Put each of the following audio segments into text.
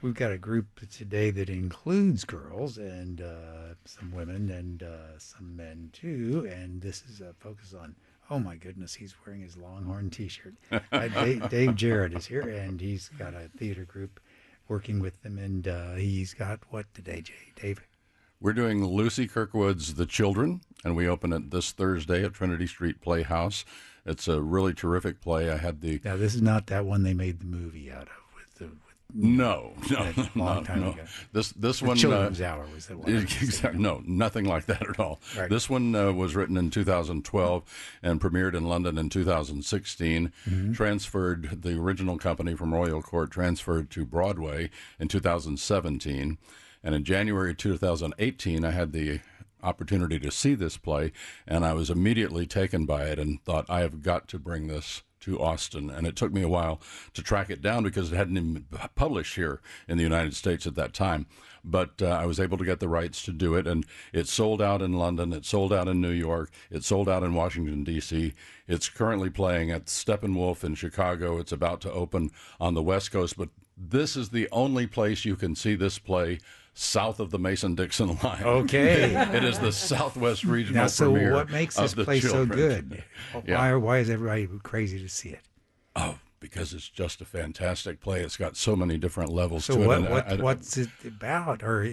We've got a group today that includes girls and some women and some men too. And this is a focus on, oh my goodness, he's wearing his Longhorn T-shirt. Dave Jarrott is here, and he's got a theater group working with them. And he's got what today, Dave? We're doing Lucy Kirkwood's The Children, and we open it this Thursday at Trinity Street Playhouse. It's a really terrific play. I had the... Now, this is not that one they made the movie out of. No. This one, Children's Hour was the one. Exactly. No, nothing like that at all. Right. This one was written in 2012 and premiered in London in 2016. Transferred, the original company from Royal Court transferred to Broadway in 2017, and in January 2018, I had the opportunity to see this play, and I was immediately taken by it and thought, I have got to bring this to Austin. And it took me a while to track it down because it hadn't even been published here in the United States at that time. But I was able to get the rights to do it, and it sold out in London, it sold out in New York, it sold out in Washington, D.C. It's currently playing at Steppenwolf in Chicago. It's about to open on the West Coast, but this is the only place you can see this play south of the Mason-Dixon line. Okay. It is the Southwest Regional So premiere. what makes this place so good? Yeah. Why is everybody crazy to see it? Oh, because it's just a fantastic play. It's got so many different levels So to it. what's it about? Or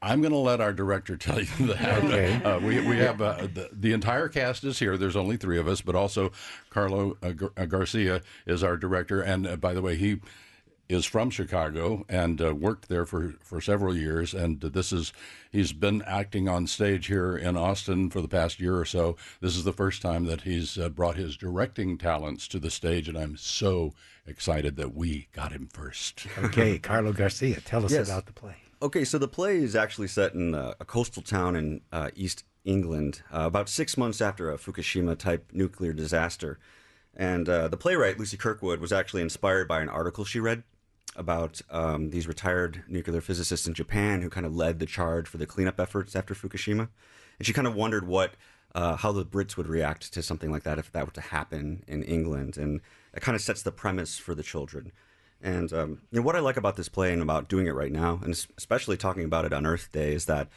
I'm going to let our director tell you that. Okay. We have the entire cast is here. There's only 3 of us, but also Carlo Garcia is our director. And by the way, he is from Chicago and worked there for several years. And he's been acting on stage here in Austin for the past year or so. This is the first time that he's brought his directing talents to the stage, and I'm so excited that we got him first. Okay, Carlo Garcia, tell us about the play. Okay, so the play is actually set in a coastal town in East England, about 6 months after a Fukushima-type nuclear disaster. And the playwright, Lucy Kirkwood, was actually inspired by an article she read about these retired nuclear physicists in Japan who kind of led the charge for the cleanup efforts after Fukushima. And she kind of wondered how the Brits would react to something like that if that were to happen in England. And it kind of sets the premise for the children. And what I like about this play and about doing it right now, and especially talking about it on Earth Day, is that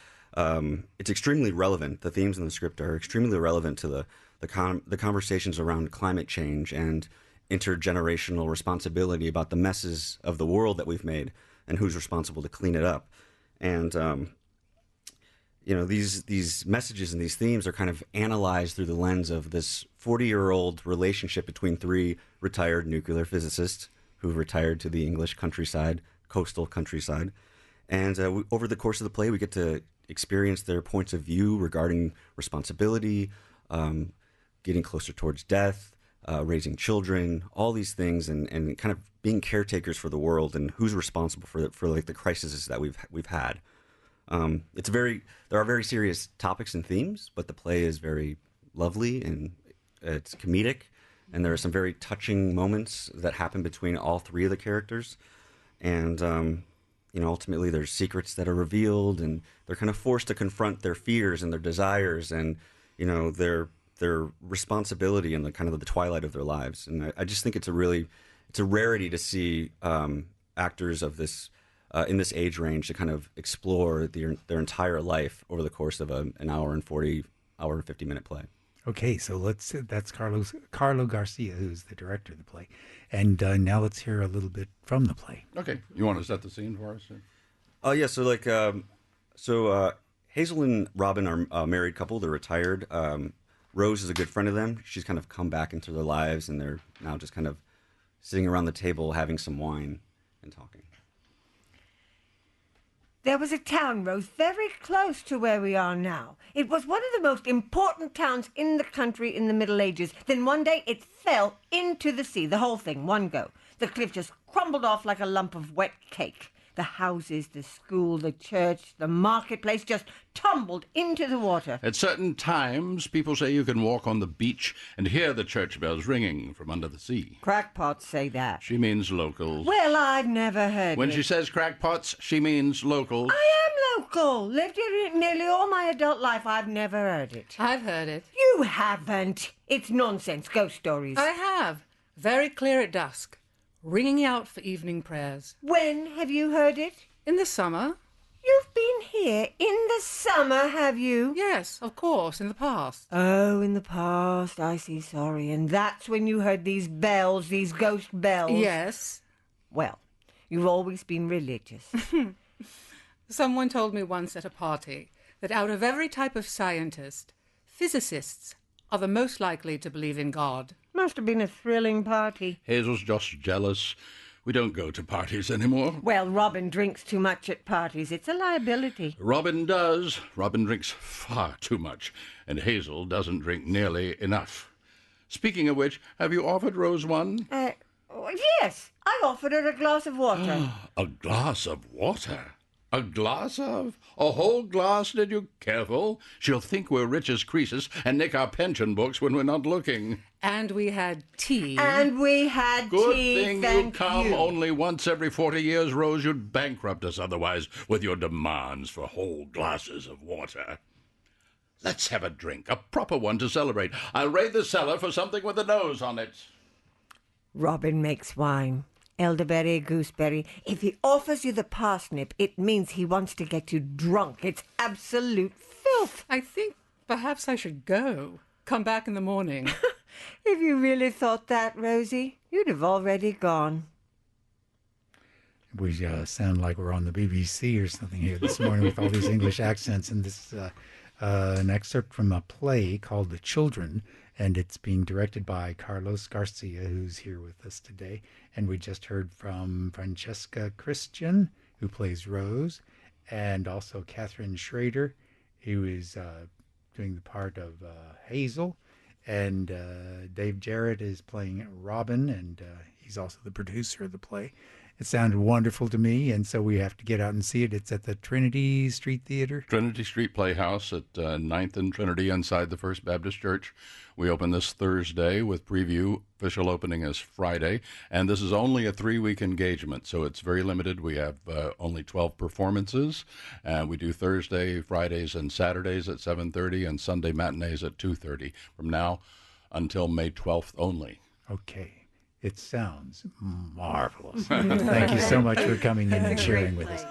it's extremely relevant. The themes in the script are extremely relevant to the conversations around climate change and intergenerational responsibility about the messes of the world that we've made and who's responsible to clean it up. And these messages and these themes are kind of analyzed through the lens of this 40-year-old relationship between 3 retired nuclear physicists who've retired to the English countryside, coastal countryside. And over the course of the play, we get to experience their points of view regarding responsibility, getting closer towards death, raising children, all these things, and kind of being caretakers for the world and who's responsible for like the crises that we've had. There are very serious topics and themes, but the play is very lovely and it's comedic, and there are some very touching moments that happen between all 3 of the characters, and ultimately there's secrets that are revealed, and they're kind of forced to confront their fears and their desires, and their responsibility in the kind of the twilight of their lives. And I just think it's a rarity to see actors of this in this age range to kind of explore their entire life over the course of an hour and 50-minute play. Okay, so that's Carlo Garcia, who's the director of the play. And now let's hear a little bit from the play. Okay. You want to set the scene for us? Oh, yeah. So Hazel and Robin are a married couple. They're retired. Rose is a good friend of them. She's kind of come back into their lives, and they're now just kind of sitting around the table having some wine and talking. There was a town, Rose, very close to where we are now. It was one of the most important towns in the country in the Middle Ages. Then one day it fell into the sea, the whole thing, one go. The cliff just crumbled off like a lump of wet cake. The houses, the school, the church, the marketplace just tumbled into the water. At certain times, people say you can walk on the beach and hear the church bells ringing from under the sea. Crackpots say that. She means locals. Well, I've never heard When it. she says crackpots, she means locals. I am local. Lived here nearly all my adult life. I've never heard it. I've heard it. You haven't. It's nonsense, ghost stories. I have. Very clear at dusk. ringing out for evening prayers. When have you heard it? In the summer? You've been here in the summer, have you? Yes, of course, in the past. Oh, in the past, I see, sorry. And that's when you heard these bells, these ghost bells? Yes. Well, you've always been religious. Someone told me once at a party that out of every type of scientist, physicists are the most likely to believe in God. Must have been a thrilling party. Hazel's just jealous. We don't go to parties anymore. Well, Robin drinks too much at parties. It's a liability. Robin does. Robin drinks far too much, and Hazel doesn't drink nearly enough. Speaking of which, have you offered Rose one? Yes. I offered her a glass of water. A glass of water? A glass of? A whole glass, did you? Careful. She'll think we're rich as Croesus and nick our pension books when we're not looking. And we had tea. And we had Good tea, thing you thank come you. only once every 40 years, Rose. You'd bankrupt us otherwise with your demands for whole glasses of water. Let's have a drink, a proper one to celebrate. I'll raid the cellar for something with a nose on it. Robin makes wine. Elderberry, gooseberry. If he offers you the parsnip, it means he wants to get you drunk. It's absolute filth. I think perhaps I should go. Come back in the morning. If you really thought that, Rosie, you'd have already gone. We sound like we're on the BBC or something here this morning with all these English accents. And this is an excerpt from a play called The Children, and it's being directed by Carlos Garcia, who's here with us today. And we just heard from Francesca Christian, who plays Rose, and also Katherine Schroeder, who is doing the part of Hazel. And Dave Jarrott is playing Robin, and he's also the producer of the play. It sounded wonderful to me, and so we have to get out and see it. It's at the Trinity Street Theater. Trinity Street Playhouse at 9th and Trinity inside the First Baptist Church. We open this Thursday with preview. Official opening is Friday. And this is only a 3-week engagement, so it's very limited. We have only 12 performances. And we do Thursday, Fridays, and Saturdays at 7:30 and Sunday matinees at 2:30 from now until May 12th only. Okay. It sounds marvelous. Thank you so much for coming in and sharing with us.